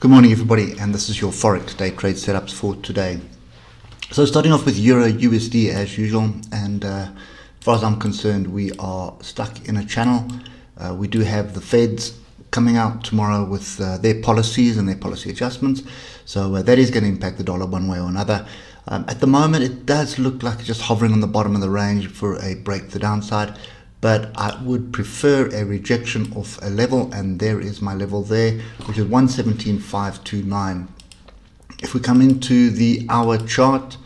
Good morning, everybody, and this is your Forex Day trade setups for today. So starting off with Euro USD as usual, and as far as I'm concerned, we are stuck in a channel. We do have the Feds coming out tomorrow with their policies and their policy adjustments, so that is going to impact the dollar one way or another. At the moment, it does look like it's just hovering on the bottom of the range for a break to the downside, but I would prefer a rejection of a level, and there is my level there, which is 117.529. If we come into the hour chart,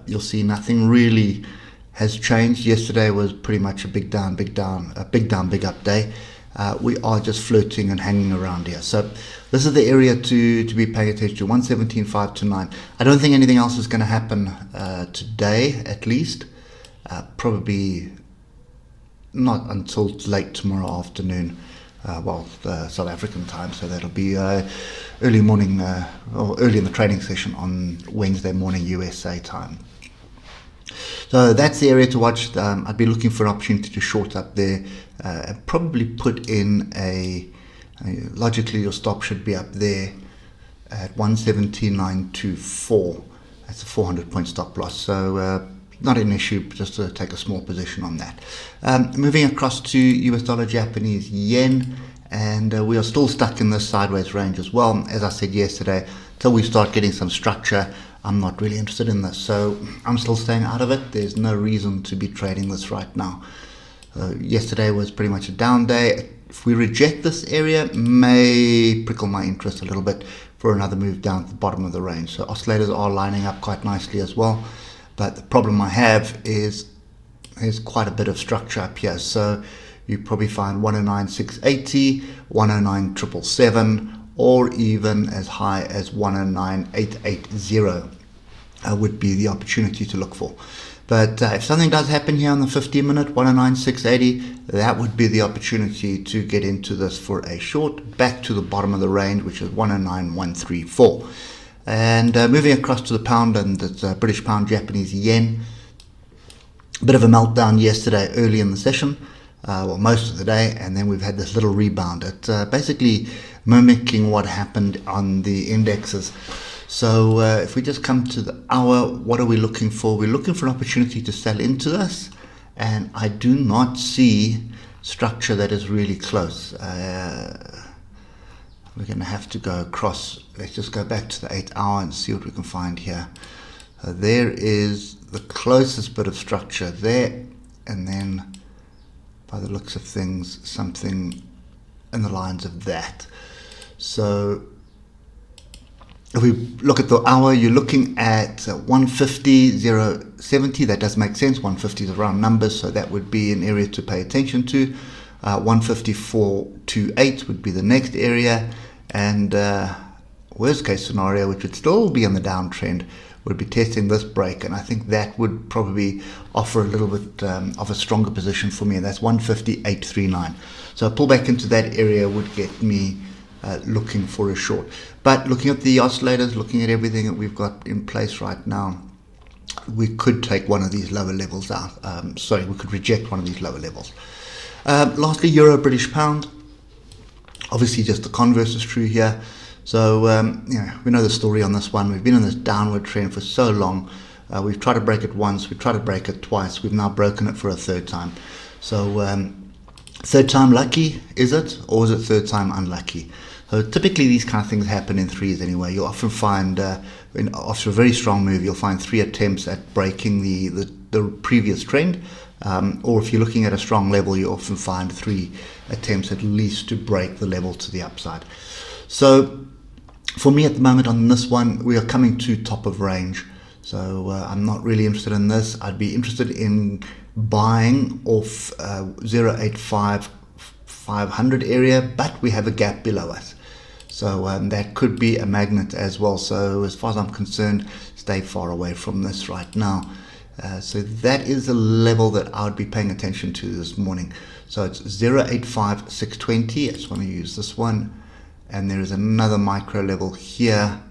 you'll see nothing really has changed. Yesterday was pretty much a big down, big up day. We are just floating and hanging around here. So this is the area to be paying attention to, 117.529. I don't think anything else is going to happen today, at least. Probably not until late tomorrow afternoon, South African time, so that'll be early morning or early in the trading session on Wednesday morning USA time. So that's the area to watch. I'd be looking for an opportunity to short up there and probably put in logically your stop should be up there at 117.924. That's a 400-point stop loss. So not an issue, just to take a small position on that. Moving across to US dollar Japanese yen, and we are still stuck in this sideways range as well. As I said yesterday, until we start getting some structure, I'm not really interested in this, so I'm still staying out of it. There's no reason to be trading this right now. Yesterday was pretty much a down day. If we reject this area, may prickle my interest a little bit for another move down to the bottom of the range. So oscillators are lining up quite nicely as well. But the problem I have is there's quite a bit of structure up here. So you probably find 109.680, 109.777, or even as high as 109.880 would be the opportunity to look for. But if something does happen here on the 15-minute, 109.680, that would be the opportunity to get into this for a short, back to the bottom of the range, which is 109.134. And moving across to the pound, and it's British pound Japanese yen. A bit of a meltdown yesterday early in the session, most of the day, and then we've had this little rebound. It's basically mimicking what happened on the indexes. So if we just come to the hour, what are we looking for? We're looking for an opportunity to sell into this, and I do not see structure that is really close. We're going to have to go across. Let's just go back to the 8 hour and see what we can find here. There is the closest bit of structure there, and then by the looks of things, something in the lines of that. So if we look at the hour, you're looking at 150.070. That does make sense. 150 is a round number, so that would be an area to pay attention to. 154.28 would be the next area, and worst case scenario, which would still be on the downtrend, would be testing this break, and I think that would probably offer a little bit of a stronger position for me, and that's 150.839. So a pullback into that area would get me looking for a short. But looking at the oscillators, looking at everything that we've got in place right now, we could take one of these lower levels out. We could reject one of these lower levels. Lastly, Euro British pound. Obviously, just the converse is true here. So we know the story on this one. We've been on this downward trend for so long. We've tried to break it once. We've tried to break it twice. We've now broken it for a third time. So third time lucky, is it? Or is it third time unlucky? So typically these kind of things happen in threes anyway. You'll often find, after a very strong move, you'll find 3 attempts at breaking the previous trend. Or if you're looking at a strong level, you often find 3 attempts at least to break the level to the upside. So for me at the moment on this one, we are coming to top of range. So I'm not really interested in this. I'd be interested in buying off 0.85 area, but we have a gap below us. So that could be a magnet as well. So as far as I'm concerned, stay far away from this right now. So that is a level that I would be paying attention to this morning. So it's 0.85620. I just want to use this one. And there is another micro level here,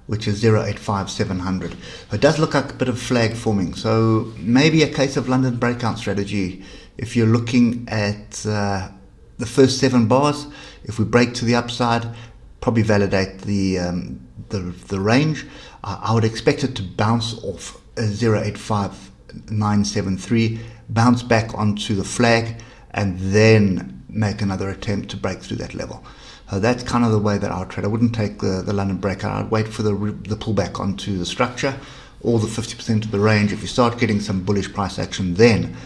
which is 0.85700. It does look like a bit of flag forming. So maybe a case of London breakout strategy. If you're looking at the first 7 bars, if we break to the upside, probably validate the range. I would expect it to bounce off 0.85973, bounce back onto the flag, and then make another attempt to break through that level. That's kind of the way that I would trade. I wouldn't take the London breakout. I'd wait for the pullback onto the structure or the 50% of the range. If you start getting some bullish price action, then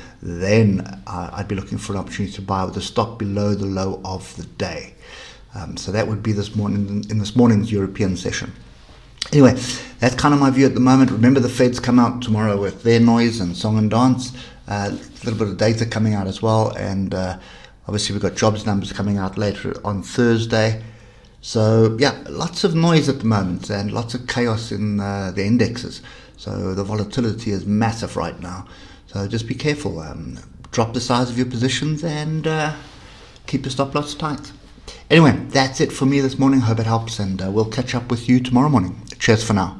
I'd be looking for an opportunity to buy with a stop below the low of the day. So that would be this morning in this morning's European session. Anyway, that's kind of my view at the moment. Remember, the Feds come out tomorrow with their noise and song and dance. A little bit of data coming out as well, and obviously we've got jobs numbers coming out later on Thursday. So yeah, lots of noise at the moment and lots of chaos in the indexes. So the volatility is massive right now. So just be careful. Drop the size of your positions and keep your stop loss tight. Anyway, that's it for me this morning. Hope it helps, and we'll catch up with you tomorrow morning. Cheers for now.